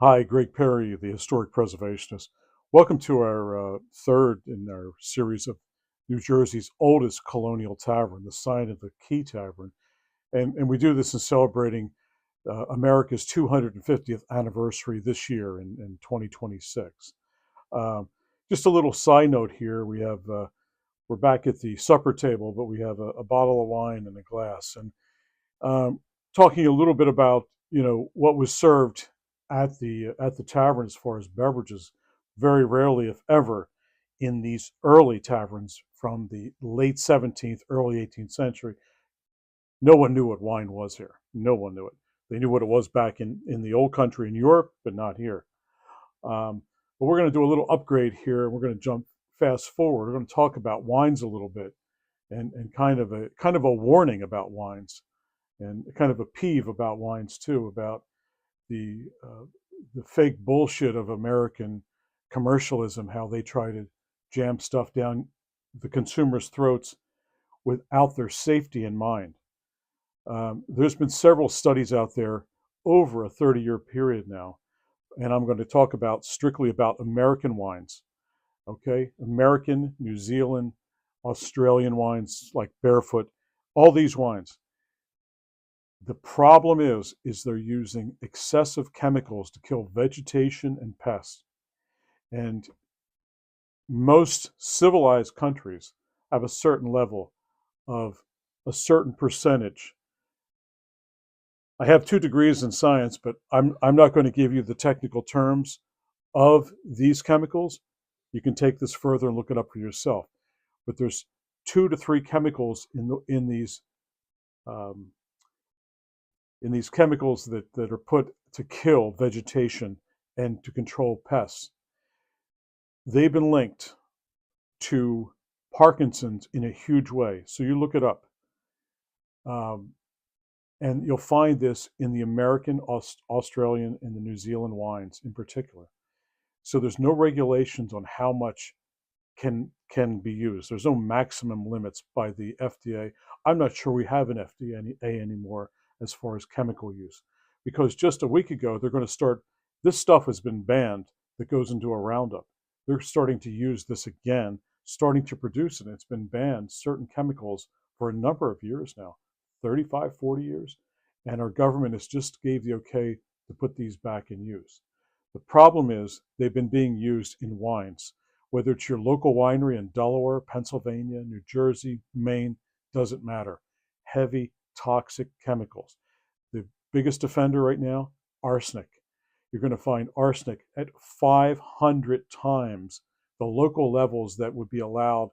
Hi, Gregg Perry, the historic preservationist. Welcome to our third in our series of New Jersey's oldest colonial tavern, the Sign of the Key Tavern. And we do this in celebrating America's 250th anniversary this year in 2026. Um, just a little side note here: we're back at the supper table, but we have a bottle of wine and a glass, and um, talking a little bit about what was served at the tavern as far as beverages. Very rarely, if ever, in these early taverns from the late 17th, early 18th century, no one knew what wine was here. No one knew it. They knew what it was back in the old country in Europe, but not here. Um, but we're going to do a little upgrade here. We're going to jump fast forward. We're going to talk about wines a little bit and kind of a warning about wines and kind of a peeve about wines too, about the uh, the fake bullshit of American commercialism, how they try to jam stuff down the consumers' throats without their safety in mind. There's been several studies out there over a 30-year period now, and I'm going to talk about strictly about American wines. Okay, American, New Zealand, Australian wines like Barefoot, all these wines. The problem is they're using excessive chemicals to kill vegetation and pests. And most civilized countries have a certain level of a certain percentage. I have 2 degrees in science, but I'm not going to give you the technical terms of these chemicals. You can take this further and look it up for yourself. But there's 2 to 3 chemicals um, in these chemicals that are put to kill vegetation and to control pests. They've been linked to Parkinson's in a huge way. So you look it up, um, and you'll find this in the American, Australian, and the New Zealand wines in particular. So there's no regulations on how much can be used. There's no maximum limits by the FDA. I'm not sure we have an FDA anymore as far as chemical use, because just a week ago they're going to start. This stuff has been banned that goes into a Roundup. They're starting to use this again, starting to produce it. It's been banned, certain chemicals, for a number of years now, 35, 40 years, and our government has just gave the okay to put these back in use. The problem is they've been being used in wines, whether it's your local winery in Delaware, Pennsylvania, New Jersey, Maine, doesn't matter. Heavy, toxic chemicals. The biggest offender right now, arsenic. You're going to find arsenic at 500 times the local levels that would be allowed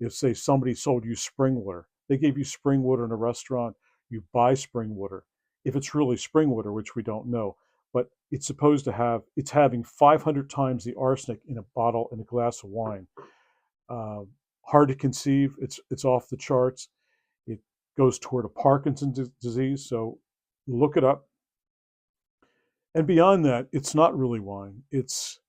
if, say, somebody sold you spring water. They gave you spring water in a restaurant, you buy spring water. If it's really spring water, which we don't know, but it's supposed to have, it's having 500 times the arsenic in a bottle, in a glass of wine. Uh, Hard to conceive. It's off the charts. It goes toward a Parkinson's disease. So look it up. And beyond that, it's not really wine. It's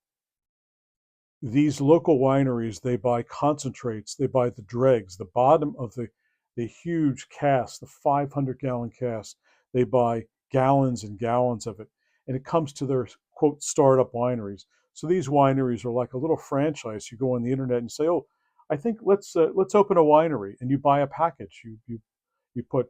these local wineries. They buy concentrates. They buy the dregs, the bottom of the huge cask, the 500-gallon cask. They buy gallons and gallons of it, and it comes to their quote startup wineries. So these wineries are like a little franchise. You go on the internet and say, "Oh, I think let's open a winery," and you buy a package. You put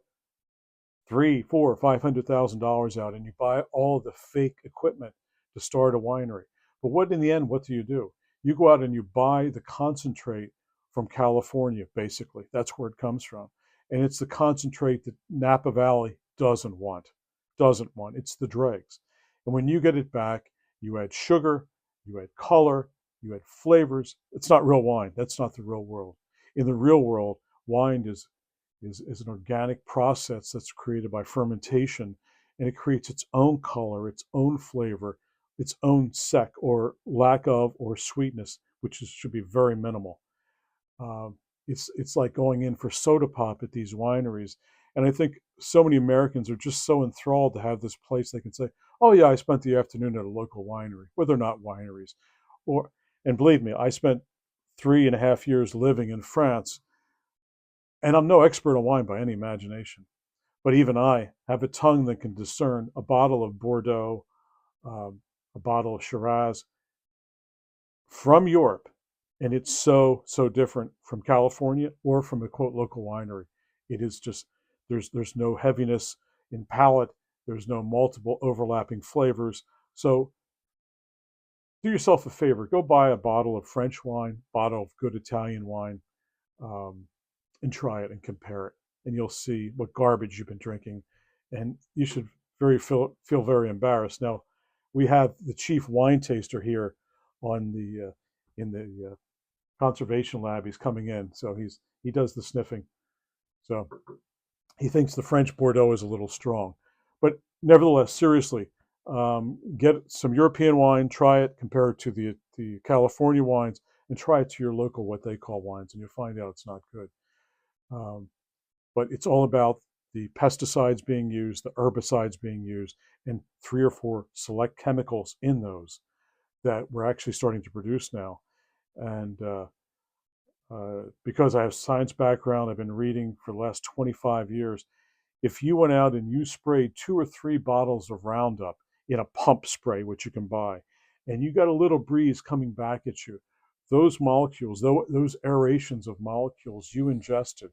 3, 4, $500,000 out, and you buy all the fake equipment to start a winery. But what in the end, what do? You go out and you buy the concentrate from California, basically. That's where it comes from. And it's the concentrate that Napa Valley doesn't want. Doesn't want. It's the dregs. And when you get it back, you add sugar, you add color, you add flavors. It's not real wine. That's not the real world. In the real world, wine is an organic process that's created by fermentation, and it creates its own color, its own flavor, its own sec or lack of or sweetness, which should be very minimal. It's like going in for soda pop at these wineries, and I think so many Americans are just so enthralled to have this place they can say, "Oh yeah, I spent the afternoon at a local winery," well, they're not wineries, or and believe me, I spent 3.5 years living in France, and I'm no expert on wine by any imagination. But even I have a tongue that can discern a bottle of Bordeaux, um, a bottle of Shiraz from Europe, and it's so different from California or from a quote local winery. It is just there's no heaviness in palate. There's no multiple overlapping flavors. So do yourself a favor. Go buy a bottle of French wine, bottle of good Italian wine, um, and try it and compare it, and you'll see what garbage you've been drinking, and you should feel very embarrassed. Now, we have the chief wine taster here on the in the conservation lab. He's coming in, so he does the sniffing. So he thinks the French Bordeaux is a little strong, but nevertheless, seriously, get some European wine, try it, compare it to the California wines, and try it to your local what they call wines, and you'll find out it's not good. Um, but it's all about the pesticides being used, the herbicides being used, and 3 or 4 select chemicals in those that we're actually starting to produce now. And because I have science background, I've been reading for the last 25 years. If you went out and you sprayed 2 or 3 bottles of Roundup in a pump spray, which you can buy, and you got a little breeze coming back at you, those molecules, those aerations of molecules you ingested,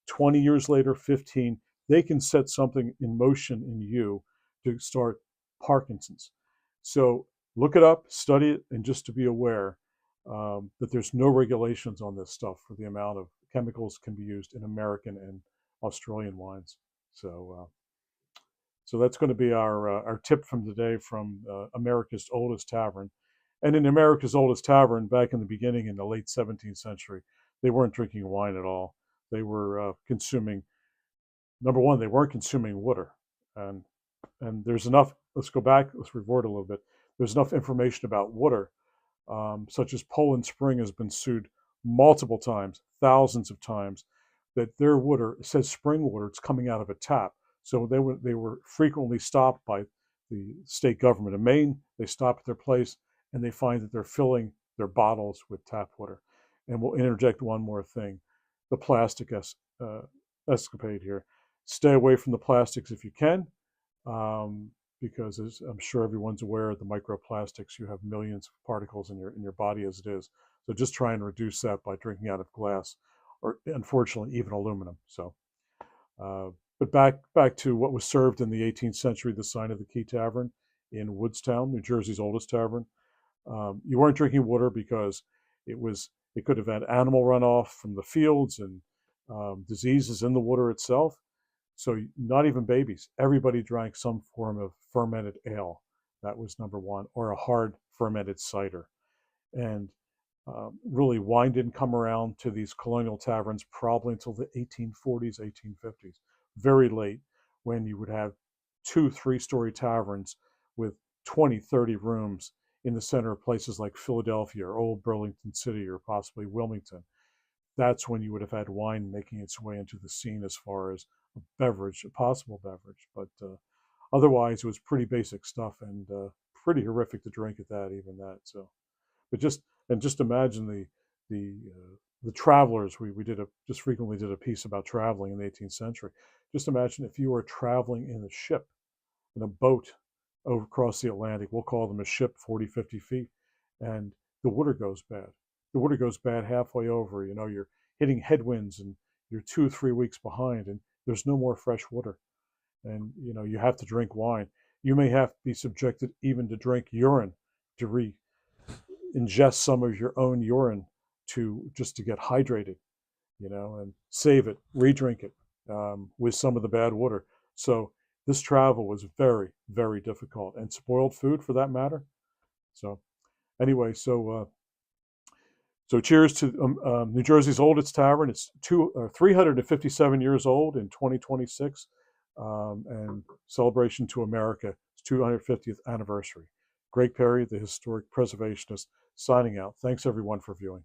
20 years later, 15, they can set something in motion in you to start Parkinson's. So look it up, study it, and just to be aware that there's no regulations on this stuff for the amount of chemicals can be used in American and Australian wines. So, so that's going to be our tip from today from America's oldest tavern. And in America's oldest tavern, back in the beginning, in the late 17th century, they weren't drinking wine at all. They were consuming. Number one, they weren't consuming water, and there's enough. Let's go back. Let's revert a little bit. There's enough information about water, such as Poland Spring has been sued multiple times, thousands of times, that their water, it says spring water, it's coming out of a tap. So they were frequently stopped by the state government of Maine. They stop at their place and they find that they're filling their bottles with tap water. And we'll interject one more thing: the plastic escapade here. Stay away from the plastics if you can, because as I'm sure everyone's aware of the microplastics, you have millions of particles in your body as it is. So just try and reduce that by drinking out of glass, or unfortunately even aluminum. So, but back to what was served in the 18th century, the Sign of the Key Tavern in Woodstown, New Jersey's oldest tavern. You weren't drinking water because it could have had animal runoff from the fields and diseases in the water itself. So not even babies. Everybody drank some form of fermented ale. That was number one, or a hard fermented cider. And really, wine didn't come around to these colonial taverns probably until the 1840s, 1850s. Very late, when you would have 2-3 story taverns with 20, 30 rooms in the center of places like Philadelphia or Old Burlington City or possibly Wilmington. That's when you would have had wine making its way into the scene as far as a beverage, a possible beverage. But otherwise, it was pretty basic stuff and pretty horrific to drink at that, even that. So, but just imagine the travelers. We just frequently did a piece about traveling in the 18th century. Just imagine if you were traveling in a ship, in a boat over across the Atlantic. We'll call them a ship, 40, 50 feet, and the water goes bad. The water goes bad halfway over. You know, you're hitting headwinds and you're 2 or 3 weeks behind, and there's no more fresh water. And you know, you have to drink wine. You may have to be subjected even to drink urine, to ingest some of your own urine to get hydrated, you know, and save it, re-drink it with some of the bad water. So this travel was very, very difficult, and spoiled food for that matter. So anyway, so cheers to New Jersey's oldest tavern. It's 357 years old in 2026, and celebration to America, its 250th anniversary. Gregg Perry, the historic preservationist, signing out. Thanks everyone for viewing.